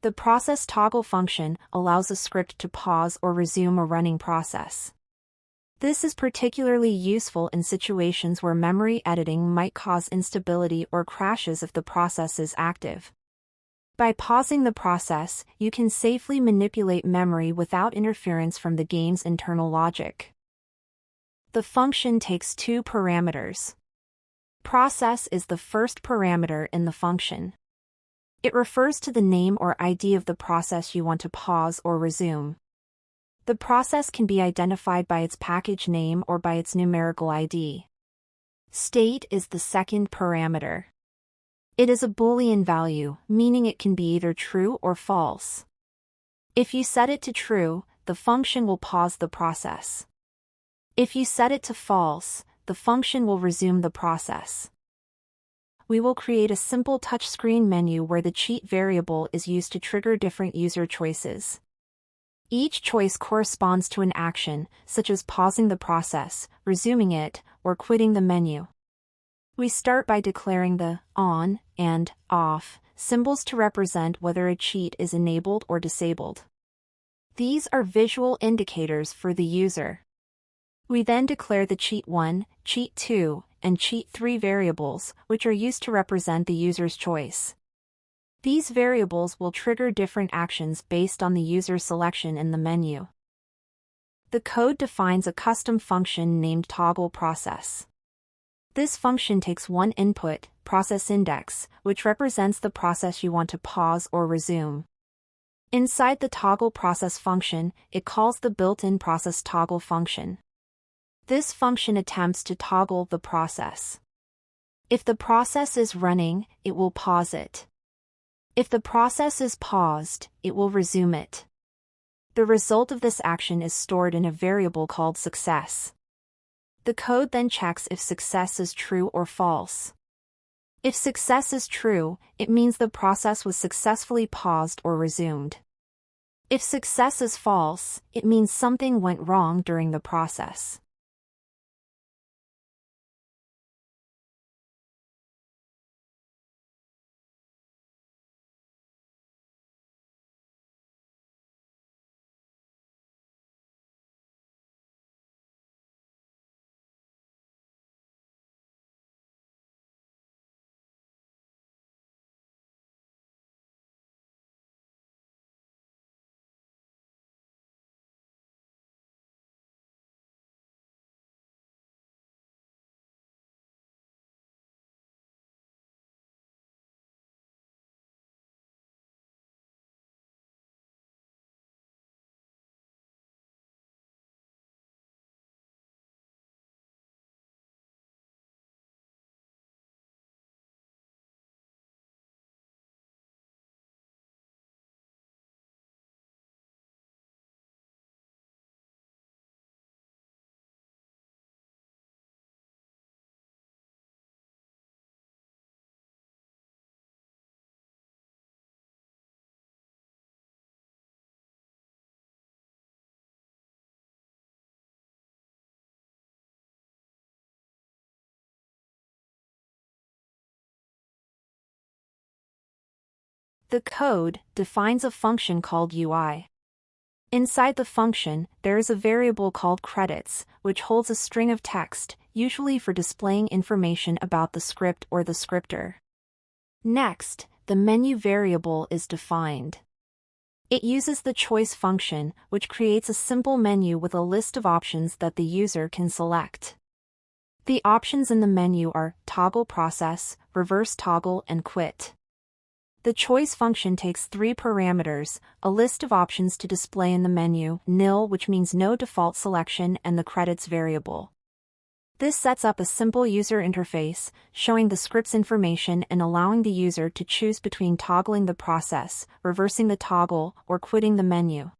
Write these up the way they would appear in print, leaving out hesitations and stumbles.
The process toggle function allows a script to pause or resume a running process. This is particularly useful in situations where memory editing might cause instability or crashes if the process is active. By pausing the process, you can safely manipulate memory without interference from the game's internal logic. The function takes two parameters. Process is the first parameter in the function. It refers to the name or ID of the process you want to pause or resume. The process can be identified by its package name or by its numerical ID. State is the second parameter. It is a Boolean value, meaning it can be either true or false. If you set it to true, the function will pause the process. If you set it to false, the function will resume the process. We will create a simple touchscreen menu where the cheat variable is used to trigger different user choices. Each choice corresponds to an action, such as pausing the process, resuming it, or quitting the menu. We start by declaring the on and off symbols to represent whether a cheat is enabled or disabled. These are visual indicators for the user. We then declare the cheat 1, cheat 2, and cheat 3 variables, which are used to represent the user's choice. These variables will trigger different actions based on the user's selection in the menu. The code defines a custom function named toggle process. This function takes one input, process index, which represents the process you want to pause or resume. Inside the toggle process function, it calls the built-in process toggle function. This function attempts to toggle the process. If the process is running, it will pause it. If the process is paused, it will resume it. The result of this action is stored in a variable called success. The code then checks if success is true or false. If success is true, it means the process was successfully paused or resumed. If success is false, it means something went wrong during the process. The code defines a function called UI. Inside the function, there is a variable called credits, which holds a string of text, usually for displaying information about the script or the scripter. Next, the menu variable is defined. It uses the choice function, which creates a simple menu with a list of options that the user can select. The options in the menu are toggle process, reverse toggle, and quit. The choice function takes three parameters, a list of options to display in the menu, nil, which means no default selection, and the credits variable. This sets up a simple user interface, showing the script's information and allowing the user to choose between toggling the process, reversing the toggle, or quitting the menu.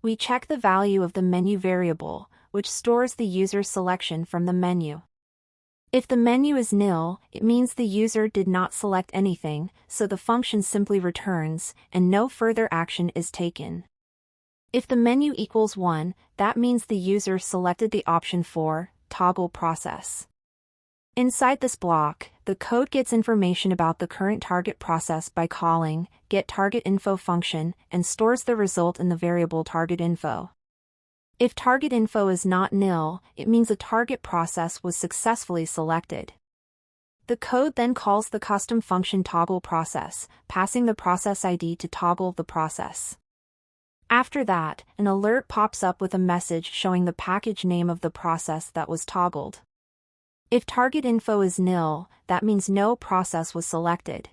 We check the value of the menu variable, which stores the user's selection from the menu. If the menu is nil, it means the user did not select anything, so the function simply returns, and no further action is taken. If the menu equals 1, that means the user selected the option for toggle process. Inside this block, the code gets information about the current target process by calling getTargetInfo function and stores the result in the variable targetInfo. If targetInfo is not nil, it means a target process was successfully selected. The code then calls the custom function toggleProcess, passing the process ID to toggle the process. After that, an alert pops up with a message showing the package name of the process that was toggled. If targetInfo is nil, that means no process was selected.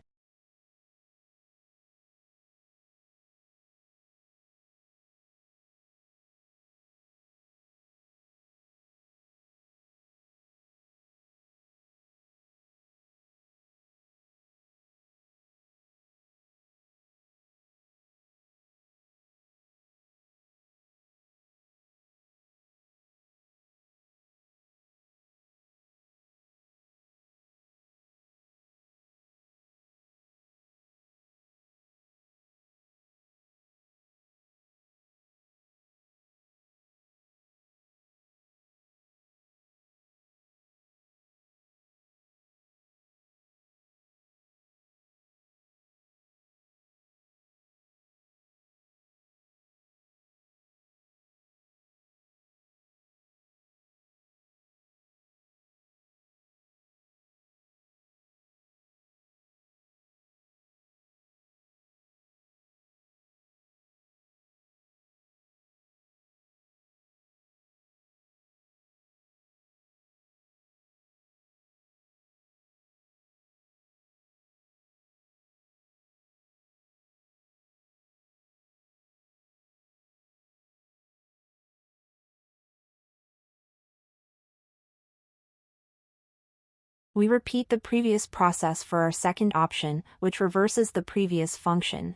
We repeat the previous process for our second option, which reverses the previous function.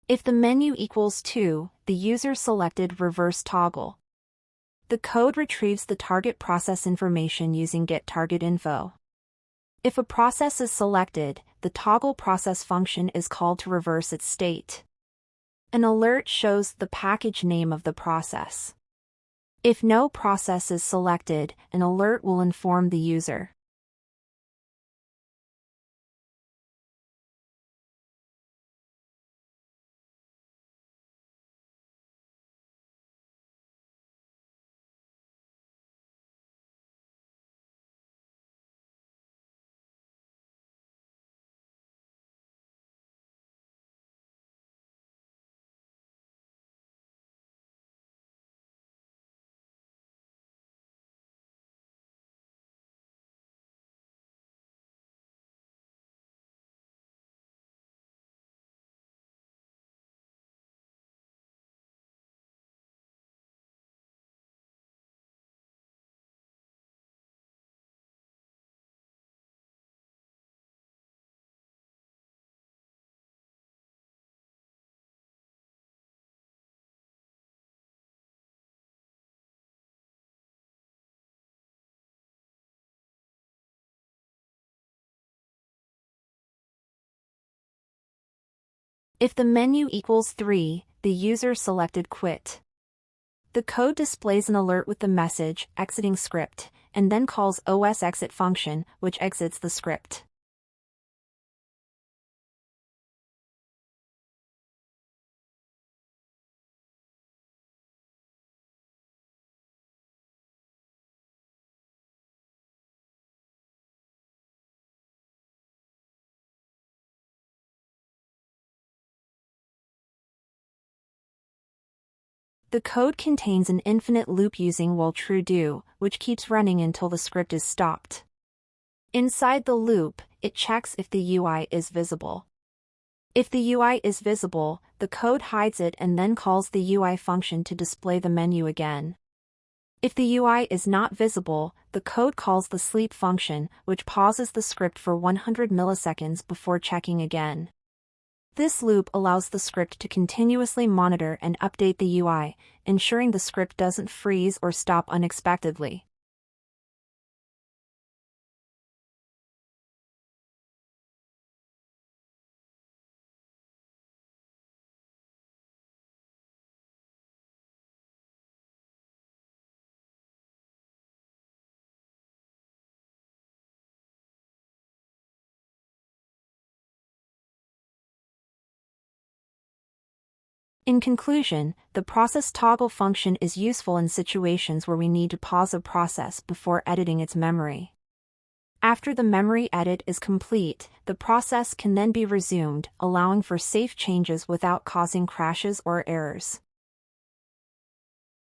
If the menu equals 2, the user selected reverse toggle. The code retrieves the target process information using getTargetInfo. If a process is selected, the toggle process function is called to reverse its state. An alert shows the package name of the process. If no process is selected, an alert will inform the user. If the menu equals 3, the user selected quit. The code displays an alert with the message exiting script, and then calls OS_exit function, which exits the script. The code contains an infinite loop using while true do, which keeps running until the script is stopped. Inside the loop, it checks if the UI is visible. If the UI is visible, the code hides it and then calls the UI function to display the menu again. If the UI is not visible, the code calls the sleep function, which pauses the script for 100 milliseconds before checking again. This loop allows the script to continuously monitor and update the UI, ensuring the script doesn't freeze or stop unexpectedly. In conclusion, the process toggle function is useful in situations where we need to pause a process before editing its memory. After the memory edit is complete, the process can then be resumed, allowing for safe changes without causing crashes or errors.